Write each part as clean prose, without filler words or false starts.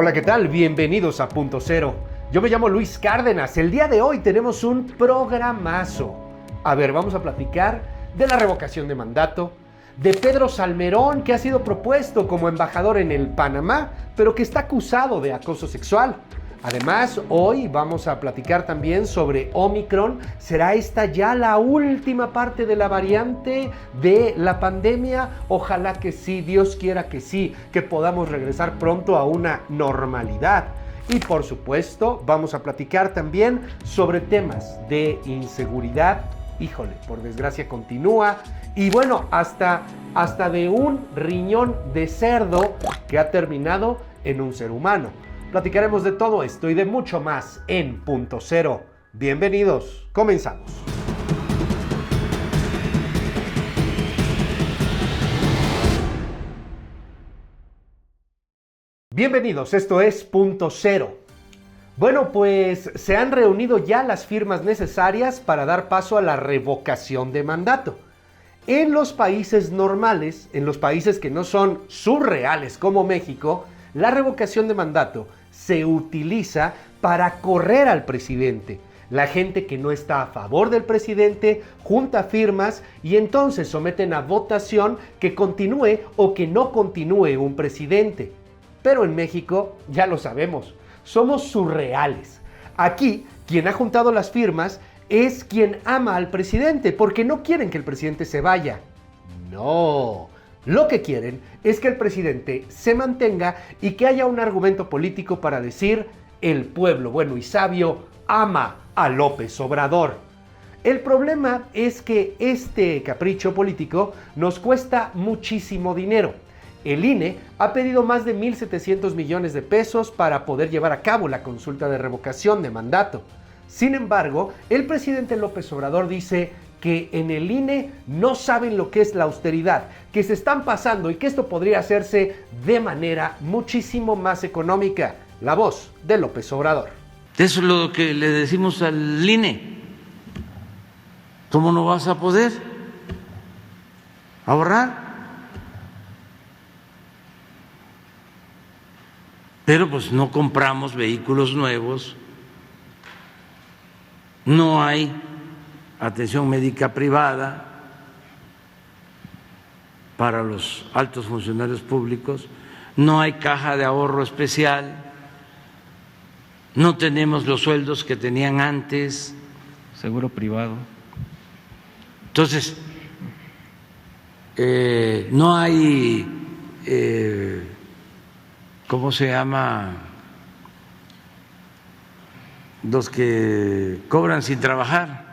Hola, ¿qué tal? Bienvenidos a Punto Cero. Yo me llamo Luis Cárdenas. El día de hoy tenemos un programazo. A ver, vamos a platicar de la revocación de mandato, de Pedro Salmerón, que ha sido propuesto como embajador en el Panamá, pero que está acusado de acoso sexual. Además, hoy vamos a platicar también sobre Omicron. ¿Será esta ya la última parte de la variante de la pandemia? Ojalá que sí, Dios quiera que sí, que podamos regresar pronto a una normalidad. Y por supuesto, vamos a platicar también sobre temas de inseguridad. Híjole, por desgracia continúa. Y bueno, hasta de un riñón de cerdo que ha terminado en un ser humano. Platicaremos de todo esto y de mucho más en Punto Cero. Bienvenidos, comenzamos. Bienvenidos, esto es Punto Cero. Bueno, pues se han reunido ya las firmas necesarias para dar paso a la revocación de mandato. En los países normales, en los países que no son surreales como México, la revocación de mandato se utiliza para correr al presidente. La gente que no está a favor del presidente junta firmas y entonces someten a votación que continúe o que no continúe un presidente. Pero en México, ya lo sabemos, somos surreales. Aquí, quien ha juntado las firmas es quien ama al presidente porque no quieren que el presidente se vaya. No. Lo que quieren es que el presidente se mantenga y que haya un argumento político para decir: el pueblo bueno y sabio ama a López Obrador. El problema es que este capricho político nos cuesta muchísimo dinero. El INE ha pedido más de 1,700 millones de pesos para poder llevar a cabo la consulta de revocación de mandato. Sin embargo, el presidente López Obrador dice que en el INE no saben lo que es la austeridad, que se están pasando y que esto podría hacerse de manera muchísimo más económica. La voz de López Obrador. Eso es lo que le decimos al INE. ¿Cómo no vas a poder ahorrar? Pero pues no compramos vehículos nuevos, no hay atención médica privada para los altos funcionarios públicos, no hay caja de ahorro especial, no tenemos los sueldos que tenían antes. Seguro privado. Entonces, no hay, ¿cómo se llama? Los que cobran sin trabajar.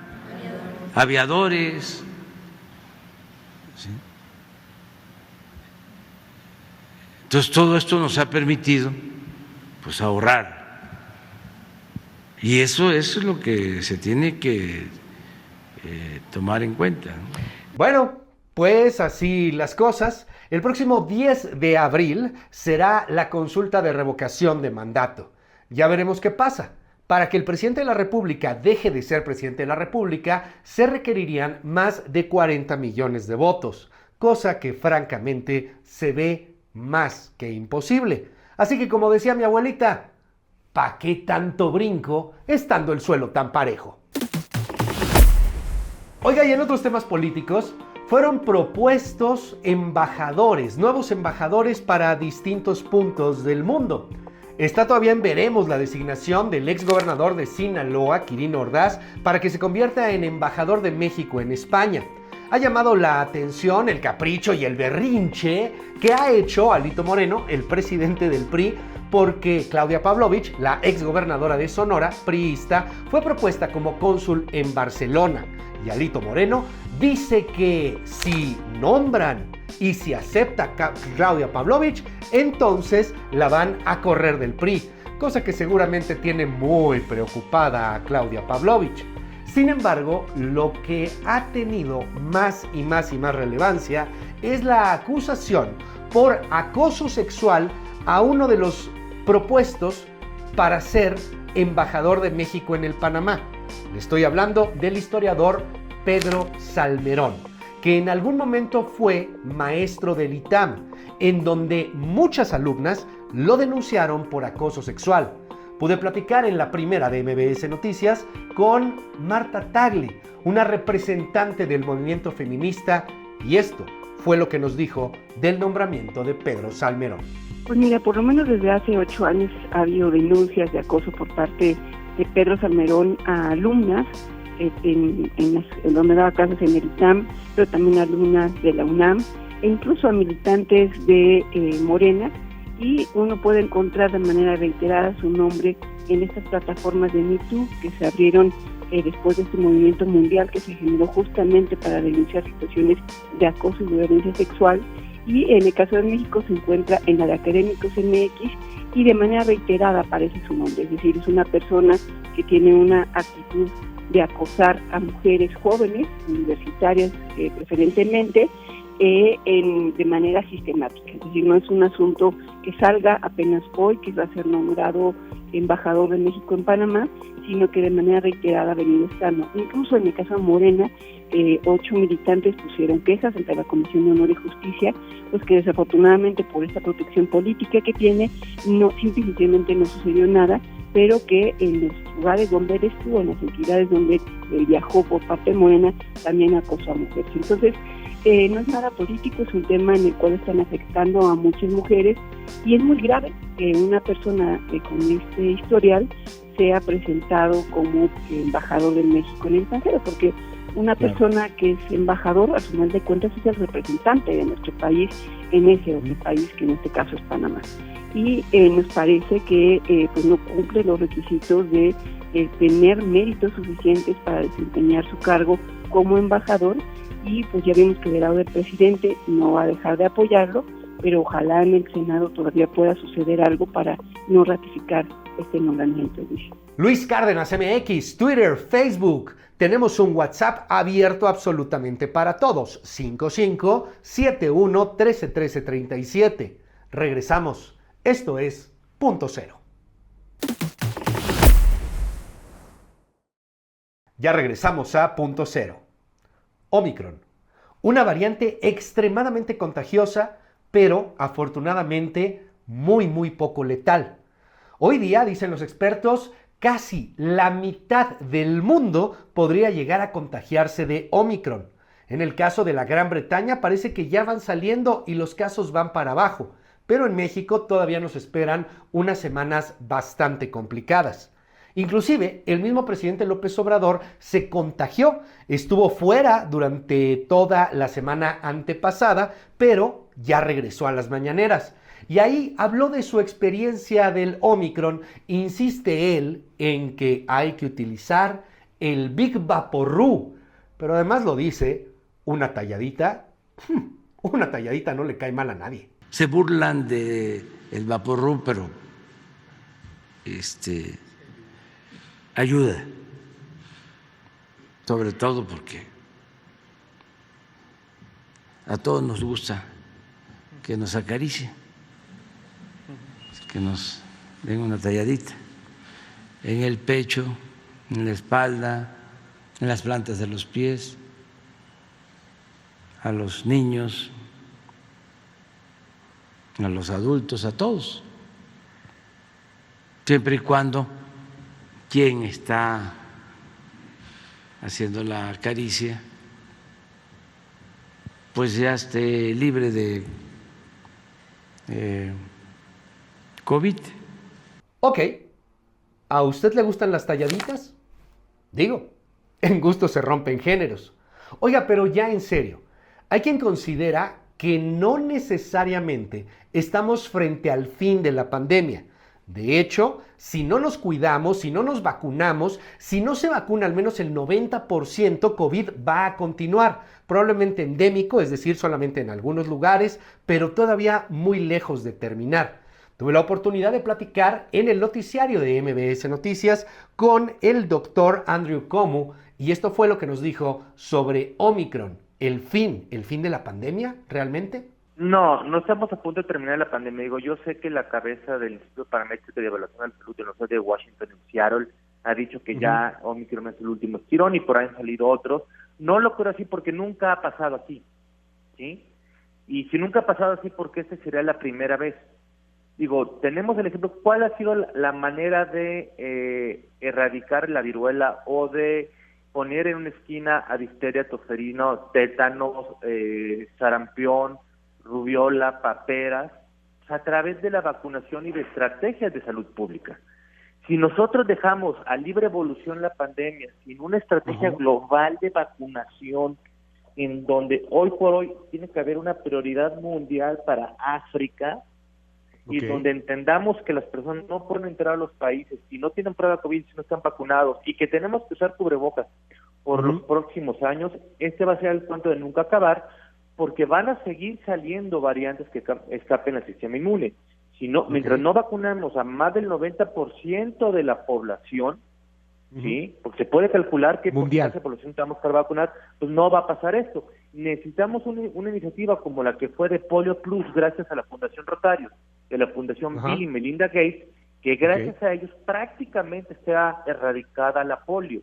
Aviadores, ¿sí? Entonces todo esto nos ha permitido pues ahorrar y eso es lo que se tiene que tomar en cuenta, ¿no? Bueno, pues así las cosas. El próximo 10 de abril será la consulta de revocación de mandato. Ya veremos qué pasa. Para que el presidente de la República deje de ser presidente de la República, se requerirían más de 40 millones de votos, cosa que francamente se ve más que imposible. Así que, como decía mi abuelita, ¿pa' qué tanto brinco estando el suelo tan parejo? Oiga, y en otros temas políticos, fueron propuestos embajadores, nuevos embajadores para distintos puntos del mundo. Está todavía en veremos la designación del exgobernador de Sinaloa, Quirino Ordaz, para que se convierta en embajador de México en España. Ha llamado la atención el capricho y el berrinche que ha hecho Alito Moreno, el presidente del PRI, porque Claudia Pavlovich, la exgobernadora de Sonora, priista, fue propuesta como cónsul en Barcelona. Y Alito Moreno dice que si nombran y si acepta Claudia Pavlovich, entonces la van a correr del PRI, cosa que seguramente tiene muy preocupada a Claudia Pavlovich. Sin embargo, lo que ha tenido más y más relevancia es la acusación por acoso sexual a uno de los propuestos para ser embajador de México en el Panamá. Le estoy hablando del historiador Pedro Salmerón, que en algún momento fue maestro del ITAM, en donde muchas alumnas lo denunciaron por acoso sexual. Pude platicar en la primera de MBS Noticias con Marta Tagle, una representante del movimiento feminista, y esto fue lo que nos dijo del nombramiento de Pedro Salmerón. Pues mira, por lo menos desde hace 8 años ha habido denuncias de acoso por parte de Pedro Salmerón a alumnas en donde daba clases en el ITAM, pero también a alumnas de la UNAM e incluso a militantes de Morena, y uno puede encontrar de manera reiterada su nombre en estas plataformas de Me Too que se abrieron después de este movimiento mundial que se generó justamente para denunciar situaciones de acoso y de violencia sexual. Y en el caso de México se encuentra en la de Académicos MX y de manera reiterada aparece su nombre, es decir, es una persona que tiene una actitud de acosar a mujeres jóvenes, universitarias preferentemente, de manera sistemática. Es decir, no es un asunto que salga apenas hoy, que va a ser nombrado embajador de México en Panamá, sino que de manera reiterada ha venido estando. Incluso en el caso de Morena, 8 militantes pusieron quejas ante la Comisión de Honor y Justicia, pues que desafortunadamente por esta protección política que tiene, simplemente no sucedió nada, pero que en los lugares donde él estuvo, en las entidades donde él viajó por parte de Morena, también acosó a mujeres. Entonces, no es nada político, es un tema en el cual están afectando a muchas mujeres, y es muy grave que una persona con este historial sea presentado como embajador de México en el extranjero, porque una persona que es embajador, al final de cuentas, es el representante de nuestro país en ese otro país, que en este caso es Panamá. Y nos parece que pues no cumple los requisitos de tener méritos suficientes para desempeñar su cargo como embajador, y pues ya vimos que del lado del presidente no va a dejar de apoyarlo, pero ojalá en el Senado todavía pueda suceder algo para no ratificar este nombramiento. Luis Cárdenas MX, Twitter, Facebook. Tenemos un WhatsApp abierto absolutamente para todos. 5571131337. Regresamos. Esto es Punto Cero. Ya regresamos a Punto Cero. Omicron, una variante extremadamente contagiosa, pero afortunadamente muy poco letal. Hoy día, dicen los expertos, casi la mitad del mundo podría llegar a contagiarse de Omicron. En el caso de la Gran Bretaña parece que ya van saliendo y los casos van para abajo, pero en México todavía nos esperan unas semanas bastante complicadas. Inclusive, el mismo presidente López Obrador se contagió, estuvo fuera durante toda la semana antepasada, pero ya regresó a las mañaneras. Y ahí habló de su experiencia del Omicron. Insiste él en que hay que utilizar el Big Vaporru, pero además lo dice, una talladita no le cae mal a nadie. Se burlan de el Vaporru, pero ayuda, sobre todo porque a todos nos gusta que nos acaricie, que nos den una talladita en el pecho, en la espalda, en las plantas de los pies, a los niños, a los adultos, a todos, siempre y cuando quien está haciendo la caricia pues ya esté libre de COVID. Ok, ¿a usted le gustan las talladitas? Digo, en gusto se rompen géneros. Oiga, pero ya en serio, hay quien considera que no necesariamente estamos frente al fin de la pandemia. De hecho, si no nos cuidamos, si no nos vacunamos, si no se vacuna al menos el 90%, COVID va a continuar. Probablemente endémico, es decir, solamente en algunos lugares, pero todavía muy lejos de terminar. Tuve la oportunidad de platicar en el noticiario de MBS Noticias con el doctor Andrew Cuomo, y esto fue lo que nos dijo sobre Omicron. ¿El fin de la pandemia realmente? No estamos a punto de terminar la pandemia. Digo, yo sé que la cabeza del Instituto Paramétrico de Evaluación de la Salud de la Universidad de Washington en Seattle ha dicho que ya Omicron es el último estirón y por ahí han salido otros. No lo creo así porque nunca ha pasado así, ¿sí? Y si nunca ha pasado así, porque esta sería la primera vez, Digo, tenemos el ejemplo, ¿cuál ha sido la manera de erradicar la viruela o de poner en una esquina a difteria, tosferino, tétanos, sarampión, rubiola, paperas? A través de la vacunación y de estrategias de salud pública. Si nosotros dejamos a libre evolución la pandemia sin una estrategia global de vacunación, en donde hoy por hoy tiene que haber una prioridad mundial para África, y donde entendamos que las personas no pueden entrar a los países si no tienen prueba COVID, si no están vacunados, y que tenemos que usar cubrebocas por los próximos años, este va a ser el cuento de nunca acabar, porque van a seguir saliendo variantes que escapen al sistema inmune. Si no, mientras no vacunamos a más del 90% de la población, ¿sí? Porque se puede calcular que mundial por población tenemos que vacunar, pues no va a pasar esto. Necesitamos una iniciativa como la que fue de Polio Plus, gracias a la Fundación Rotarios, de la Fundación Bill y Melinda Gates, que gracias a ellos prácticamente se ha erradicada la polio.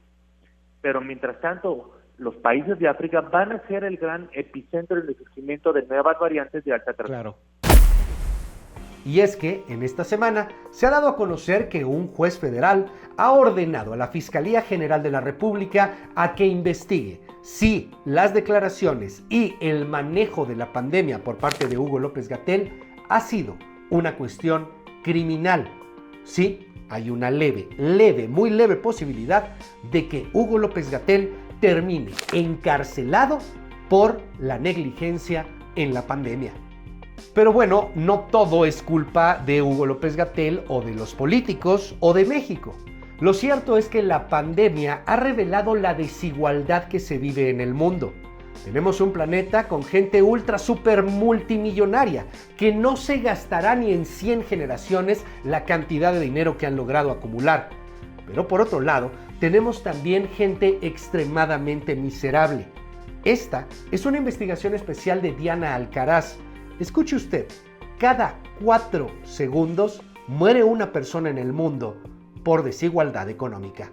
Pero mientras tanto, los países de África van a ser el gran epicentro del surgimiento de nuevas variantes de alta transmisión. Y es que en esta semana se ha dado a conocer que un juez federal ha ordenado a la Fiscalía General de la República a que investigue si las declaraciones y el manejo de la pandemia por parte de Hugo López-Gatell ha sido una cuestión criminal. Sí, hay una muy leve posibilidad de que Hugo López-Gatell termine encarcelado por la negligencia en la pandemia. Pero bueno, no todo es culpa de Hugo López-Gatell o de los políticos o de México. Lo cierto es que la pandemia ha revelado la desigualdad que se vive en el mundo. Tenemos un planeta con gente ultra super multimillonaria que no se gastará ni en 100 generaciones la cantidad de dinero que han logrado acumular. Pero por otro lado, tenemos también gente extremadamente miserable. Esta es una investigación especial de Diana Alcaraz. Escuche usted, cada 4 segundos muere una persona en el mundo por desigualdad económica.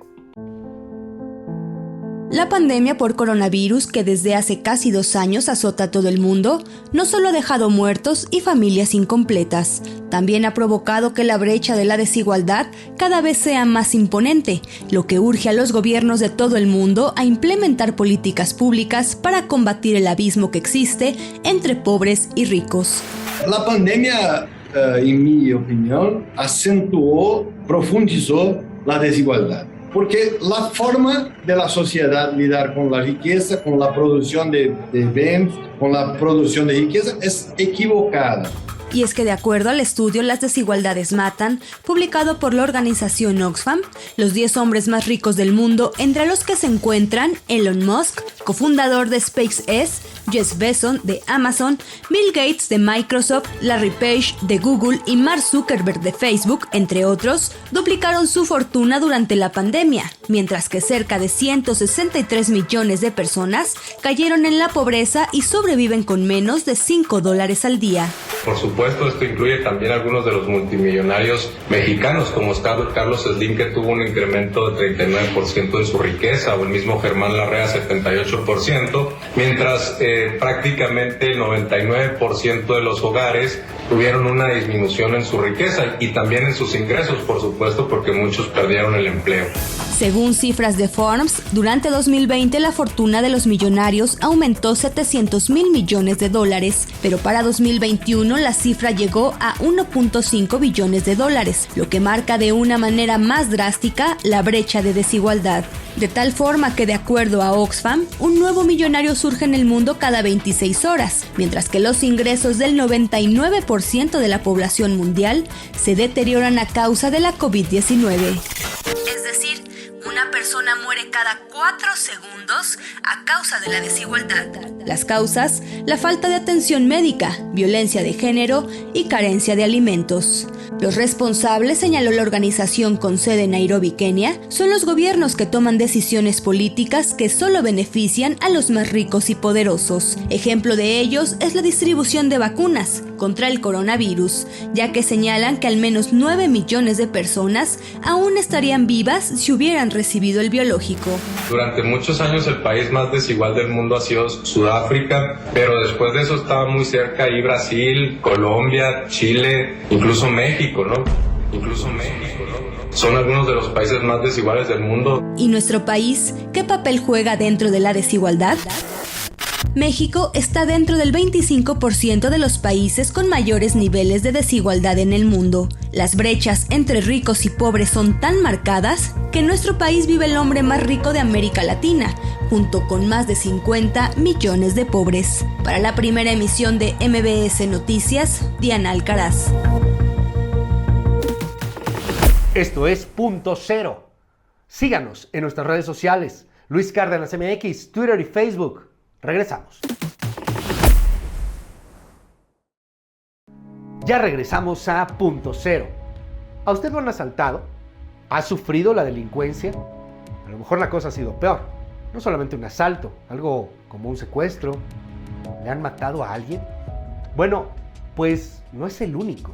La pandemia por coronavirus, que desde hace casi 2 años azota a todo el mundo, no solo ha dejado muertos y familias incompletas, también ha provocado que la brecha de la desigualdad cada vez sea más imponente, lo que urge a los gobiernos de todo el mundo a implementar políticas públicas para combatir el abismo que existe entre pobres y ricos. La pandemia, en mi opinión, acentuó, profundizó la desigualdad. Porque la forma de la sociedad lidar con la riqueza, con la producción de bienes, con la producción de riqueza, es equivocada. Y es que de acuerdo al estudio Las desigualdades matan, publicado por la organización Oxfam, los 10 hombres más ricos del mundo, entre los que se encuentran Elon Musk, cofundador de SpaceX, Jeff Bezos de Amazon, Bill Gates de Microsoft, Larry Page de Google y Mark Zuckerberg de Facebook, entre otros, duplicaron su fortuna durante la pandemia, mientras que cerca de 163 millones de personas cayeron en la pobreza y sobreviven con menos de $5 al día. Por supuesto, esto incluye también algunos de los multimillonarios mexicanos, como Carlos Slim, que tuvo un incremento de 39% en su riqueza, o el mismo Germán Larrea, 78%, mientras prácticamente el 99% de los hogares tuvieron una disminución en su riqueza y también en sus ingresos, por supuesto, porque muchos perdieron el empleo. Según cifras de Forbes, durante 2020 la fortuna de los millonarios aumentó $700,000 millones, pero para 2021 la cifra llegó a $1.5 billones, lo que marca de una manera más drástica la brecha de desigualdad. De tal forma que, de acuerdo a Oxfam, un nuevo millonario surge en el mundo cada 26 horas, mientras que los ingresos del 99% de la población mundial se deterioran a causa de la COVID-19. Es decir, una persona muere cada 4 segundos a causa de la desigualdad. Las causas: la falta de atención médica, violencia de género y carencia de alimentos. Los responsables, señaló la organización con sede en Nairobi, Kenia, son los gobiernos que toman decisiones políticas que solo benefician a los más ricos y poderosos. Ejemplo de ellos es la distribución de vacunas contra el coronavirus, ya que señalan que al menos 9 millones de personas aún estarían vivas si hubieran recibido el biológico. Durante muchos años el país más desigual del mundo ha sido Sudáfrica, pero después de eso estaba muy cerca ahí Brasil, Colombia, Chile, incluso México, ¿no? Son algunos de los países más desiguales del mundo. ¿Y nuestro país qué papel juega dentro de la desigualdad? México está dentro del 25% de los países con mayores niveles de desigualdad en el mundo. Las brechas entre ricos y pobres son tan marcadas que en nuestro país vive el hombre más rico de América Latina, junto con más de 50 millones de pobres. Para la primera emisión de MBS Noticias, Diana Alcaraz. Esto es Punto Cero. Síganos en nuestras redes sociales, Luis Cárdenas MX, Twitter y Facebook. Regresamos. Ya regresamos a Punto Cero. ¿A usted lo han asaltado? ¿Ha sufrido la delincuencia? A lo mejor la cosa ha sido peor. No solamente un asalto, algo como un secuestro. ¿Le han matado a alguien? Bueno, pues no es el único.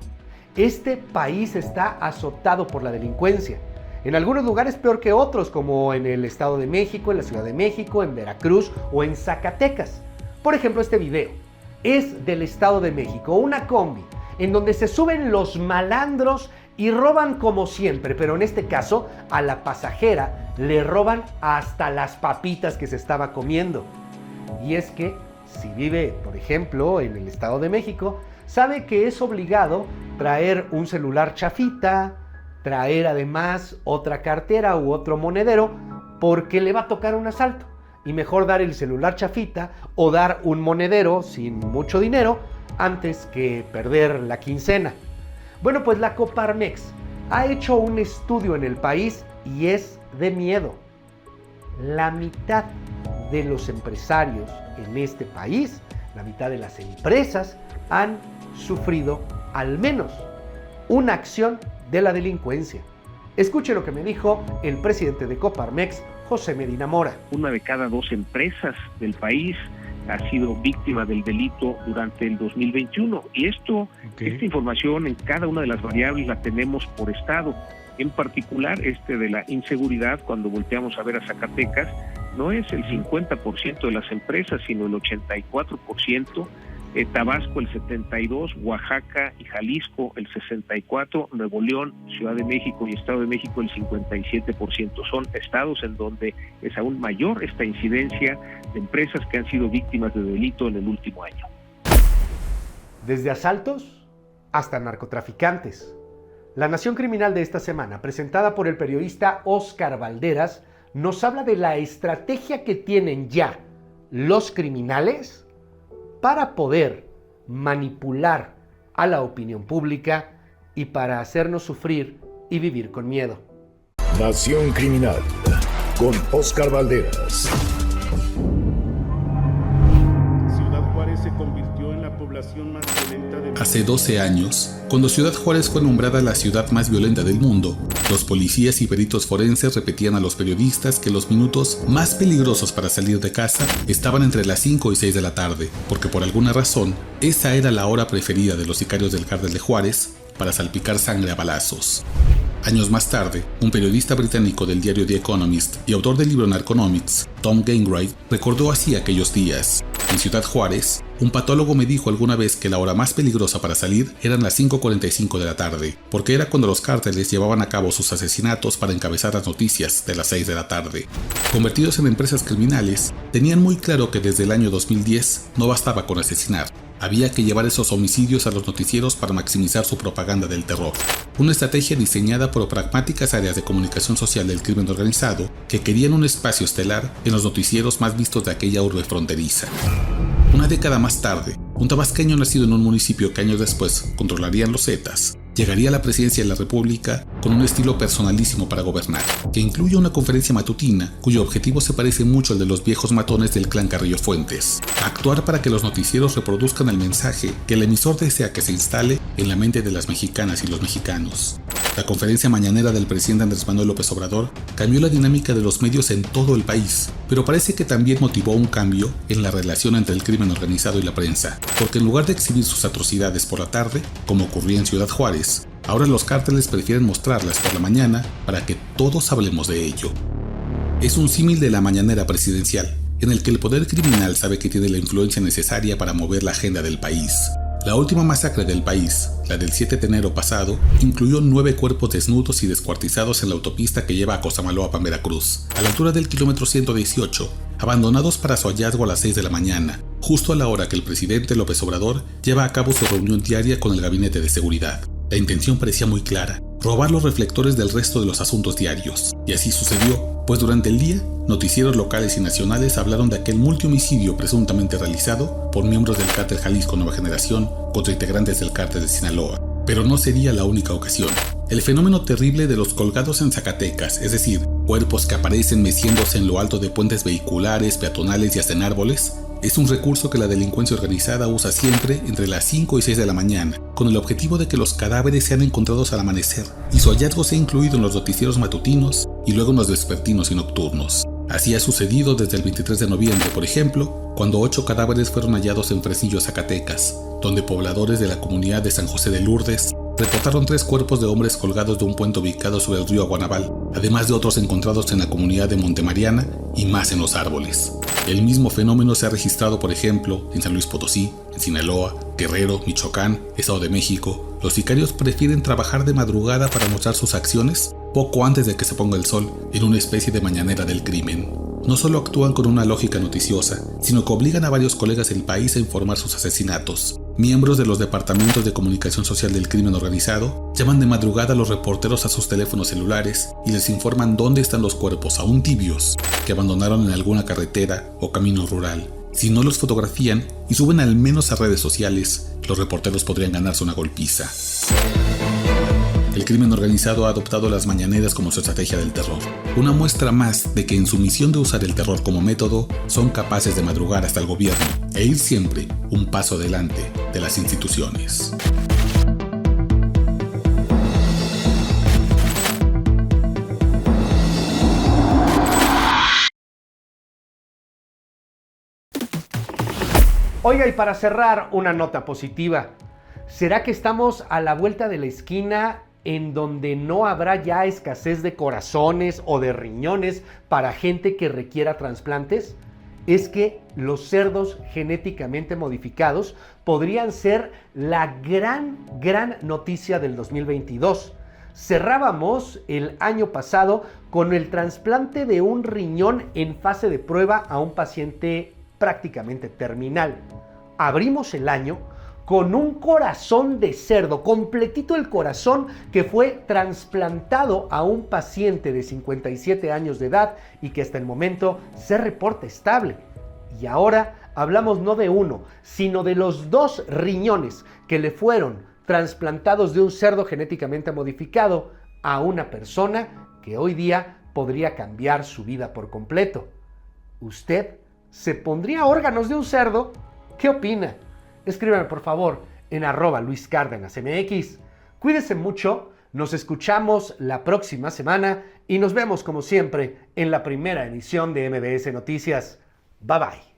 Este país está azotado por la delincuencia. En algunos lugares peor que otros, como en el Estado de México, en la Ciudad de México, en Veracruz o en Zacatecas. Por ejemplo, este video es del Estado de México, una combi en donde se suben los malandros y roban como siempre, pero en este caso a la pasajera le roban hasta las papitas que se estaba comiendo. Y es que si vive, por ejemplo, en el Estado de México, sabe que es obligado traer un celular chafita, traer además otra cartera u otro monedero, porque le va a tocar un asalto. Y mejor dar el celular chafita o dar un monedero sin mucho dinero antes que perder la quincena. Bueno, pues la Coparmex ha hecho un estudio en el país y es de miedo. La mitad de los empresarios en este país, la mitad de las empresas, han sufrido al menos una acción de la delincuencia. Escuche lo que me dijo el presidente de Coparmex, José Medina Mora. 1 de cada 2 empresas del país ha sido víctima del delito durante el 2021 y esta información en cada una de las variables la tenemos por estado. En particular de la inseguridad, cuando volteamos a ver a Zacatecas, no es el 50% de las empresas, sino el 84%, Tabasco el 72%, Oaxaca y Jalisco el 64%, Nuevo León, Ciudad de México y Estado de México el 57%. Son estados en donde es aún mayor esta incidencia de empresas que han sido víctimas de delito en el último año. Desde asaltos hasta narcotraficantes. La Nación Criminal de esta semana, presentada por el periodista Óscar Valderas, nos habla de la estrategia que tienen ya los criminales para poder manipular a la opinión pública y para hacernos sufrir y vivir con miedo. Nación Criminal con Óscar Valderas. Ciudad Juárez se convirtió en la población más violenta de... Hace 12 años, cuando Ciudad Juárez fue nombrada la ciudad más violenta del mundo, los policías y peritos forenses repetían a los periodistas que los minutos más peligrosos para salir de casa estaban entre las 5 y 6 de la tarde, porque por alguna razón, esa era la hora preferida de los sicarios del cártel de Juárez para salpicar sangre a balazos. Años más tarde, un periodista británico del diario The Economist y autor del libro Narconomics, Tom Gainwright, recordó así aquellos días. En Ciudad Juárez, un patólogo me dijo alguna vez que la hora más peligrosa para salir eran las 5:45 de la tarde, porque era cuando los cárteles llevaban a cabo sus asesinatos para encabezar las noticias de las 6 de la tarde. Convertidos en empresas criminales, tenían muy claro que desde el año 2010 no bastaba con asesinar. Había que llevar esos homicidios a los noticieros para maximizar su propaganda del terror. Una estrategia diseñada por pragmáticas áreas de comunicación social del crimen organizado que querían un espacio estelar en los noticieros más vistos de aquella urbe fronteriza. Una década más tarde, un tabasqueño nacido en un municipio que años después controlarían los Zetas, llegaría a la presidencia de la República con un estilo personalísimo para gobernar, que incluye una conferencia matutina cuyo objetivo se parece mucho al de los viejos matones del clan Carrillo Fuentes: actuar para que los noticieros reproduzcan el mensaje que el emisor desea que se instale en la mente de las mexicanas y los mexicanos. La conferencia mañanera del presidente Andrés Manuel López Obrador cambió la dinámica de los medios en todo el país, pero parece que también motivó un cambio en la relación entre el crimen organizado y la prensa, porque en lugar de exhibir sus atrocidades por la tarde, como ocurría en Ciudad Juárez, ahora los cárteles prefieren mostrarlas por la mañana para que todos hablemos de ello. Es un símil de la mañanera presidencial, en el que el poder criminal sabe que tiene la influencia necesaria para mover la agenda del país. La última masacre del país, la del 7 de enero pasado, incluyó 9 cuerpos desnudos y descuartizados en la autopista que lleva a Cosamaloapan, Veracruz, a la altura del kilómetro 118, abandonados para su hallazgo a las 6 de la mañana, justo a la hora que el presidente López Obrador lleva a cabo su reunión diaria con el gabinete de seguridad. La intención parecía muy clara: robar los reflectores del resto de los asuntos diarios. Y así sucedió, pues durante el día, noticieros locales y nacionales hablaron de aquel multihomicidio presuntamente realizado por miembros del cártel Jalisco Nueva Generación contra integrantes del cártel de Sinaloa. Pero no sería la única ocasión. El fenómeno terrible de los colgados en Zacatecas, es decir, cuerpos que aparecen meciéndose en lo alto de puentes vehiculares, peatonales y hasta en árboles, es un recurso que la delincuencia organizada usa siempre entre las 5 y 6 de la mañana, con el objetivo de que los cadáveres sean encontrados al amanecer y su hallazgo sea incluido en los noticieros matutinos y luego en los vespertinos y nocturnos. Así ha sucedido desde el 23 de noviembre, por ejemplo, cuando 8 cadáveres fueron hallados en Fresnillo, Zacatecas, donde pobladores de la comunidad de San José de Lourdes reportaron 3 cuerpos de hombres colgados de un puente ubicado sobre el río Aguanabal, además de otros encontrados en la comunidad de Montemariana y más en los árboles. El mismo fenómeno se ha registrado, por ejemplo, en San Luis Potosí, en Sinaloa, Guerrero, Michoacán, Estado de México. Los sicarios prefieren trabajar de madrugada para mostrar sus acciones poco antes de que se ponga el sol, en una especie de mañanera del crimen. No solo actúan con una lógica noticiosa, sino que obligan a varios colegas del país a informar sus asesinatos. Miembros de los departamentos de comunicación social del crimen organizado llaman de madrugada a los reporteros a sus teléfonos celulares y les informan dónde están los cuerpos aún tibios que abandonaron en alguna carretera o camino rural. Si no los fotografían y suben al menos a redes sociales, los reporteros podrían ganarse una golpiza. El crimen organizado ha adoptado las mañaneras como su estrategia del terror. Una muestra más de que en su misión de usar el terror como método, son capaces de madrugar hasta el gobierno e ir siempre un paso adelante de las instituciones. Oiga, y para cerrar, una nota positiva. ¿Será que estamos a la vuelta de la esquina en donde no habrá ya escasez de corazones o de riñones para gente que requiera trasplantes? Es que los cerdos genéticamente modificados podrían ser la gran noticia del 2022. Cerrábamos el año pasado con el trasplante de un riñón en fase de prueba a un paciente prácticamente terminal. Abrimos el año con un corazón de cerdo, completito el corazón, que fue trasplantado a un paciente de 57 años de edad y que hasta el momento se reporta estable. Y ahora hablamos no de uno, sino de los 2 riñones que le fueron trasplantados de un cerdo genéticamente modificado a una persona que hoy día podría cambiar su vida por completo. ¿Usted se pondría órganos de un cerdo? ¿Qué opina? Escríbame por favor en @LuisCárdenasMX. Cuídese mucho, nos escuchamos la próxima semana y nos vemos como siempre en la primera edición de MBS Noticias. Bye bye.